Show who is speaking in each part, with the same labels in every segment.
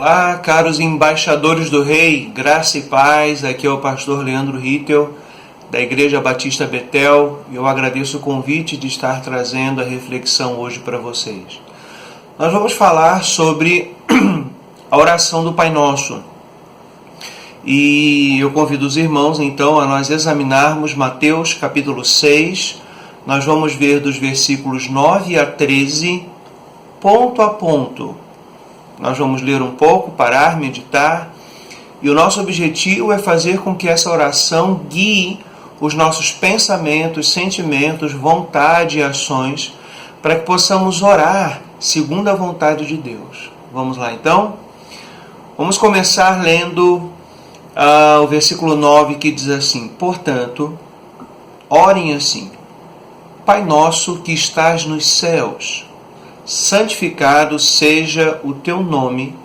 Speaker 1: Olá, caros embaixadores do Rei, graça e paz. Aqui é o pastor Leandro Rittel, da Igreja Batista Betel. Eu agradeço o convite de estar trazendo a reflexão hoje para vocês. Nós vamos falar sobre a oração do Pai Nosso. E eu convido os irmãos, então, a nós examinarmos Mateus capítulo 6. Nós vamos ver dos versículos 9 a 13, ponto a ponto. Nós vamos ler um pouco, parar, meditar, e o nosso objetivo é fazer com que essa oração guie os nossos pensamentos, sentimentos, vontade e ações, para que possamos orar segundo a vontade de Deus. Vamos lá então? Vamos começar lendo o versículo 9, que diz assim: Portanto, orem assim: Pai nosso que estás nos céus, santificado seja o teu nome,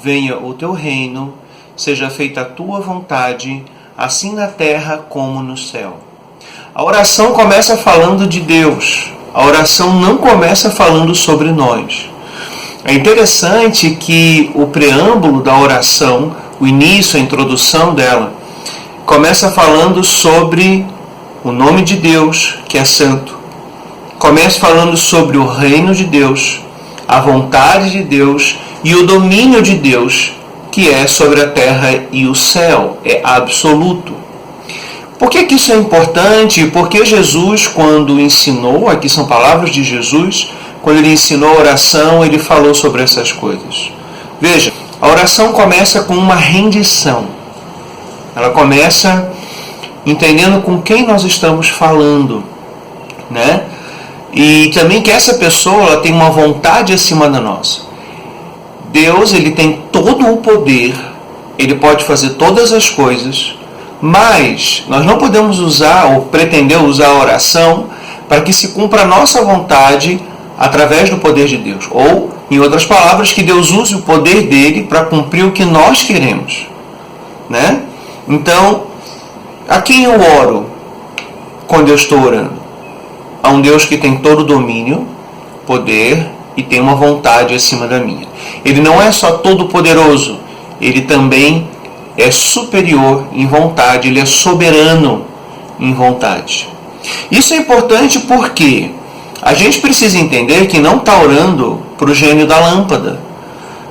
Speaker 1: venha o teu reino, seja feita a tua vontade, assim na terra como no céu. A oração começa falando de Deus. A oração não começa falando sobre nós. É interessante que o preâmbulo da oração, o início, a introdução dela, começa falando sobre o nome de Deus, que é santo. Começa falando sobre o reino de Deus, a vontade de Deus e o domínio de Deus, que é sobre a terra e o céu, é absoluto. Por que isso é importante? Porque Jesus, quando ensinou, aqui são palavras de Jesus, quando ele ensinou a oração, ele falou sobre essas coisas. Veja, a oração começa com uma rendição. Ela começa entendendo com quem nós estamos falando, né? E também que essa pessoa ela tem uma vontade acima da nossa. Deus, ele tem todo o poder, ele pode fazer todas as coisas, mas nós não podemos usar ou pretender usar a oração para que se cumpra a nossa vontade através do poder de Deus. Ou, em outras palavras, que Deus use o poder dele para cumprir o que nós queremos, né? Então, a quem eu oro quando eu estou orando? A um Deus que tem todo o domínio, poder e tem uma vontade acima da minha. Ele não é só todo poderoso, ele também é superior em vontade, ele é soberano em vontade. Isso é importante porque a gente precisa entender que não está orando para o gênio da lâmpada.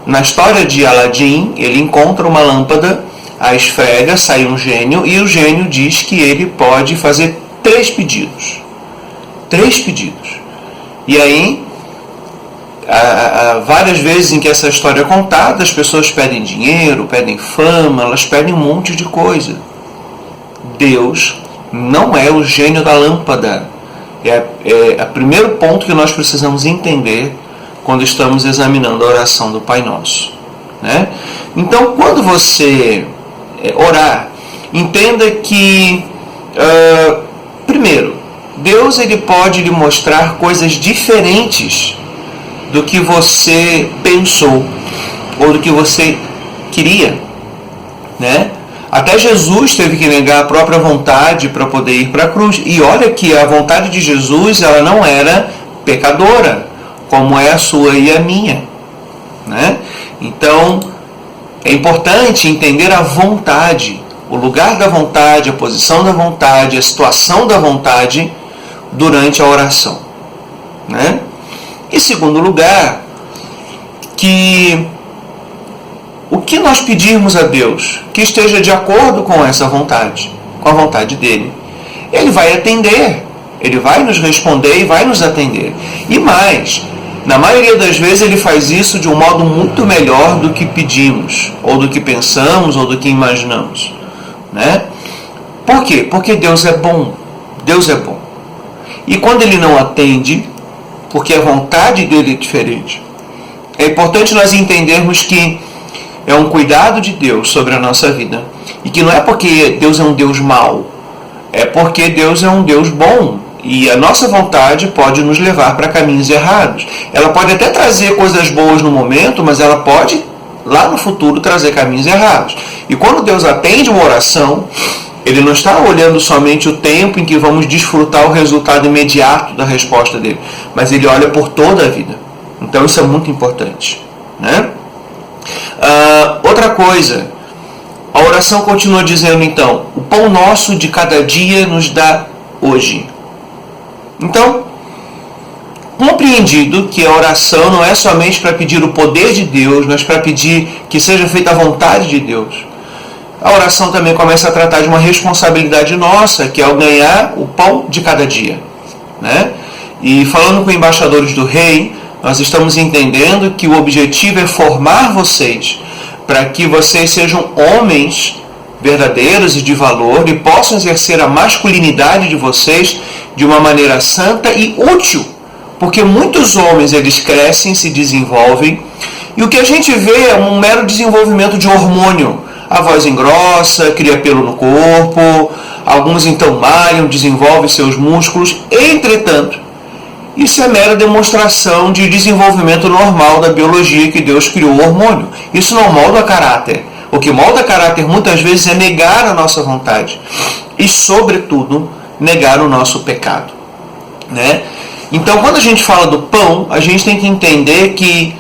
Speaker 1: Na história de Aladim, ele encontra uma lâmpada, a esfrega, sai um gênio e o gênio diz que ele pode fazer 3 pedidos. 3 pedidos. E aí, várias vezes em que essa história é contada, as pessoas pedem dinheiro, pedem fama, elas pedem um monte de coisa. Deus não é o gênio da lâmpada. É o primeiro ponto que nós precisamos entender quando estamos examinando a oração do Pai Nosso, né? Então, quando você orar, entenda que, primeiro, Deus ele pode lhe mostrar coisas diferentes do que você pensou ou do que você queria, né? Até Jesus teve que negar a própria vontade para poder ir para a cruz. E olha que a vontade de Jesus ela não era pecadora, como é a sua e a minha, né? Então, é importante entender a vontade, o lugar da vontade, a posição da vontade, a situação da vontade durante a oração, né? Em segundo lugar, que o que nós pedirmos a Deus que esteja de acordo com essa vontade, com a vontade dele, ele vai atender, ele vai nos responder e vai nos atender. E mais, na maioria das vezes ele faz isso de um modo muito melhor do que pedimos, ou do que pensamos, ou do que imaginamos, né? Por quê? Porque Deus é bom. Deus é bom. E quando ele não atende, porque a vontade dele é diferente, é importante nós entendermos que é um cuidado de Deus sobre a nossa vida. E que não é porque Deus é um Deus mau, é porque Deus é um Deus bom. E a nossa vontade pode nos levar para caminhos errados. Ela pode até trazer coisas boas no momento, mas ela pode, lá no futuro, trazer caminhos errados. E quando Deus atende uma oração, Ele não está olhando somente o tempo em que vamos desfrutar o resultado imediato da resposta dele, mas Ele olha por toda a vida. Então isso é muito importante, né? Outra coisa, a oração continua dizendo então, o pão nosso de cada dia nos dá hoje. Então, compreendido que a oração não é somente para pedir o poder de Deus, mas para pedir que seja feita a vontade de Deus, a oração também começa a tratar de uma responsabilidade nossa, que é o ganhar o pão de cada dia, né? E falando com embaixadores do rei, nós estamos entendendo que o objetivo é formar vocês para que vocês sejam homens verdadeiros e de valor e possam exercer a masculinidade de vocês de uma maneira santa e útil. Porque muitos homens, eles crescem, se desenvolvem, e o que a gente vê é um mero desenvolvimento de hormônio. A voz engrossa, cria pelo no corpo, alguns então malham, desenvolvem seus músculos. Entretanto, isso é mera demonstração de desenvolvimento normal da biologia que Deus criou o hormônio. Isso não molda caráter. O que molda caráter muitas vezes é negar a nossa vontade e, sobretudo, negar o nosso pecado, né? Então, quando a gente fala do pão, a gente tem que entender que,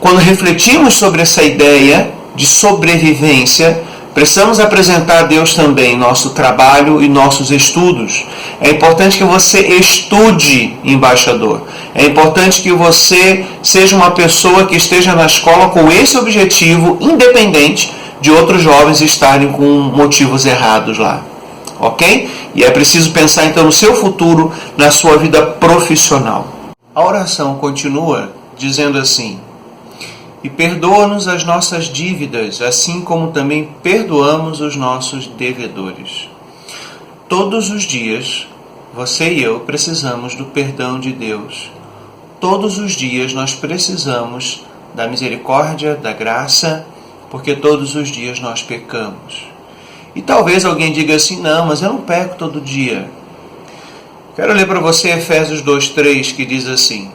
Speaker 1: quando refletimos sobre essa ideia de sobrevivência, precisamos apresentar a Deus também nosso trabalho e nossos estudos. É importante que você estude, embaixador. É importante que você seja uma pessoa que esteja na escola com esse objetivo, independente de outros jovens estarem com motivos errados lá. Ok? E é preciso pensar então no seu futuro, na sua vida profissional. A oração continua dizendo assim: e perdoa-nos as nossas dívidas, assim como também perdoamos os nossos devedores. Todos os dias, você e eu precisamos do perdão de Deus. Todos os dias nós precisamos da misericórdia, da graça, porque todos os dias nós pecamos. E talvez alguém diga assim, não, mas eu não peco todo dia. Quero ler para você Efésios 2:3, que diz assim: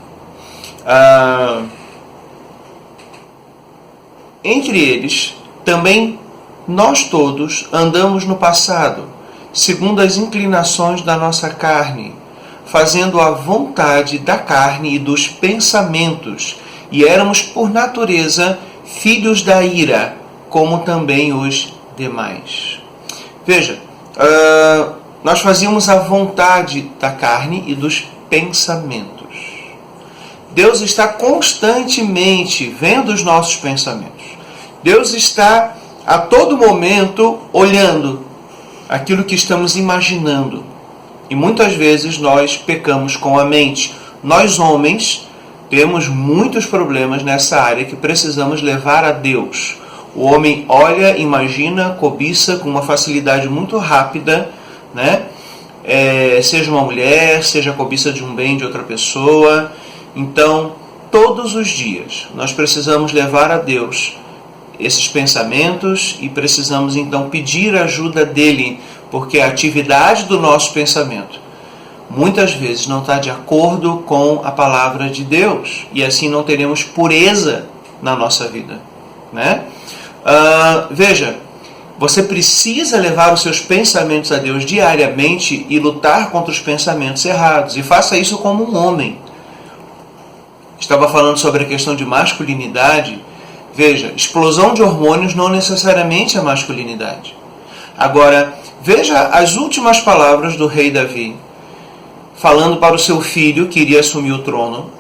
Speaker 1: entre eles, também nós todos andamos no passado, segundo as inclinações da nossa carne, fazendo a vontade da carne e dos pensamentos, e éramos por natureza filhos da ira, como também os demais. Veja, nós fazíamos a vontade da carne e dos pensamentos. Deus está constantemente vendo os nossos pensamentos. Deus está a todo momento olhando aquilo que estamos imaginando. E muitas vezes nós pecamos com a mente. Nós, homens, temos muitos problemas nessa área que precisamos levar a Deus. O homem olha, imagina, cobiça com uma facilidade muito rápida, né? Seja uma mulher, seja a cobiça de um bem de outra pessoa. Então, todos os dias, nós precisamos levar a Deus esses pensamentos e precisamos então pedir a ajuda dele, porque a atividade do nosso pensamento muitas vezes não está de acordo com a palavra de Deus, e assim não teremos pureza na nossa vida, né? Veja, você precisa levar os seus pensamentos a Deus diariamente e lutar contra os pensamentos errados, e faça isso como um homem. Estava falando sobre a questão de masculinidade. Veja, explosão de hormônios não necessariamente é masculinidade. Agora, veja as últimas palavras do rei Davi, falando para o seu filho que iria assumir o trono,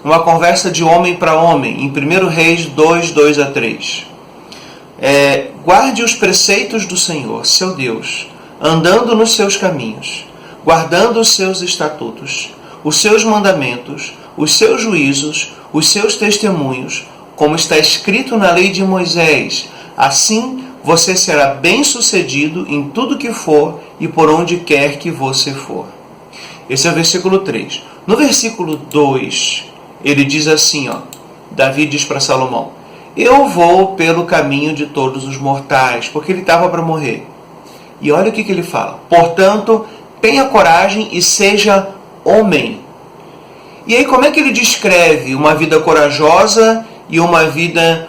Speaker 1: uma conversa de homem para homem, em 1 Reis 2:2-3. Guarde os preceitos do Senhor, seu Deus, andando nos seus caminhos, guardando os seus estatutos, os seus mandamentos, os seus juízos, os seus testemunhos, como está escrito na lei de Moisés. Assim você será bem-sucedido em tudo que for e por onde quer que você for. Esse é o versículo 3. No versículo 2, ele diz assim, Davi diz para Salomão: eu vou pelo caminho de todos os mortais, porque ele estava para morrer. E olha o que ele fala: portanto, tenha coragem e seja homem. E aí, como é que ele descreve uma vida corajosa e uma vida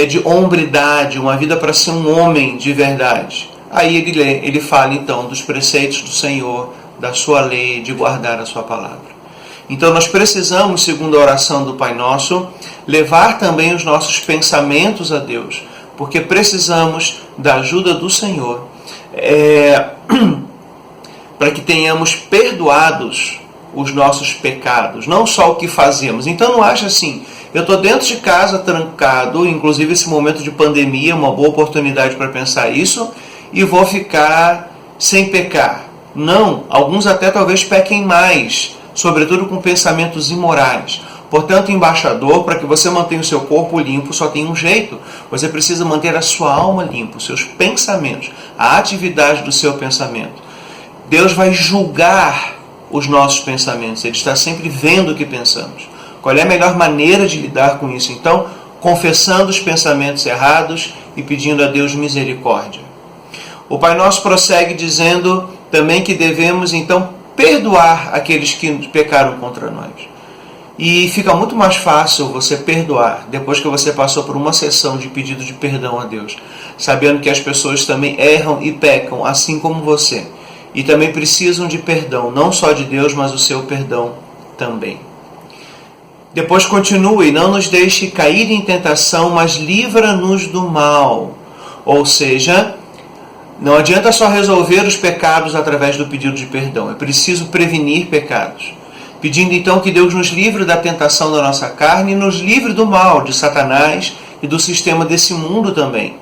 Speaker 1: de hombridade, uma vida para ser um homem de verdade? Aí ele fala então dos preceitos do Senhor, da sua lei, de guardar a sua palavra. Então nós precisamos, segundo a oração do Pai Nosso, levar também os nossos pensamentos a Deus, porque precisamos da ajuda do Senhor para que tenhamos perdoados os nossos pecados, não só o que fazemos. Então não acha assim, eu estou dentro de casa trancado, inclusive esse momento de pandemia, uma boa oportunidade para pensar isso, e vou ficar sem pecar. Não, alguns até talvez pequem mais, sobretudo com pensamentos imorais. Portanto, embaixador, para que você mantenha o seu corpo limpo, só tem um jeito. Você precisa manter a sua alma limpa, os seus pensamentos, a atividade do seu pensamento. Deus vai julgar os nossos pensamentos. Ele está sempre vendo o que pensamos. Qual é a melhor maneira de lidar com isso? Então, confessando os pensamentos errados e pedindo a Deus misericórdia. O Pai Nosso prossegue dizendo também que devemos, então, perdoar aqueles que pecaram contra nós. E fica muito mais fácil você perdoar depois que você passou por uma sessão de pedido de perdão a Deus, sabendo que as pessoas também erram e pecam, assim como você. E também precisam de perdão, não só de Deus, mas o seu perdão também. Depois continua, e não nos deixe cair em tentação, mas livra-nos do mal. Ou seja, não adianta só resolver os pecados através do pedido de perdão, é preciso prevenir pecados. Pedindo então que Deus nos livre da tentação da nossa carne e nos livre do mal, de Satanás e do sistema desse mundo também.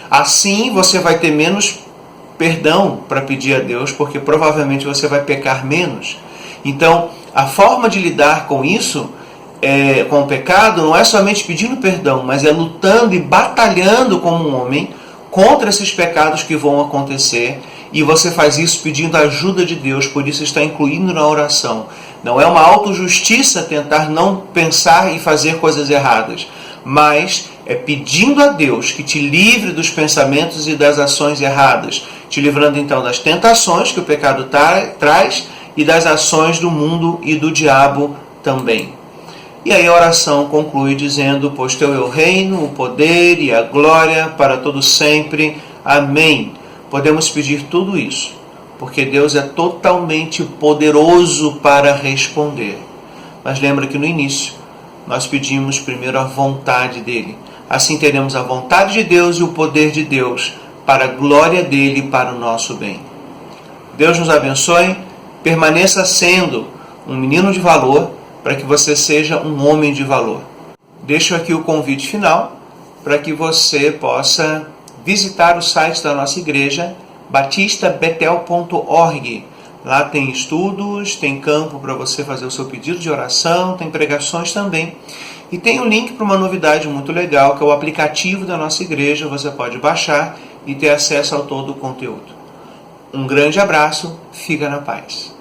Speaker 1: Assim você vai ter menos perdão para pedir a Deus, porque provavelmente você vai pecar menos. Então, a forma de lidar com isso, com o pecado, não é somente pedindo perdão, mas é lutando e batalhando como um homem contra esses pecados que vão acontecer. E você faz isso pedindo a ajuda de Deus, por isso está incluindo na oração. Não é uma autojustiça tentar não pensar e fazer coisas erradas, mas é pedindo a Deus que te livre dos pensamentos e das ações erradas, te livrando então das tentações que o pecado traz e das ações do mundo e do diabo também. E aí a oração conclui dizendo: pois teu é o reino, o poder e a glória para todo sempre. Amém. Podemos pedir tudo isso, porque Deus é totalmente poderoso para responder. Mas lembra que no início nós pedimos primeiro a vontade dele. Assim teremos a vontade de Deus e o poder de Deus para a glória dele e para o nosso bem. Deus nos abençoe, permaneça sendo um menino de valor para que você seja um homem de valor. Deixo aqui o convite final para que você possa visitar o site da nossa igreja, batistabetel.org. Lá tem estudos, tem campo para você fazer o seu pedido de oração, tem pregações também. E tem um link para uma novidade muito legal, que é o aplicativo da nossa igreja. Você pode baixar e ter acesso a todo o conteúdo. Um grande abraço, fica na paz.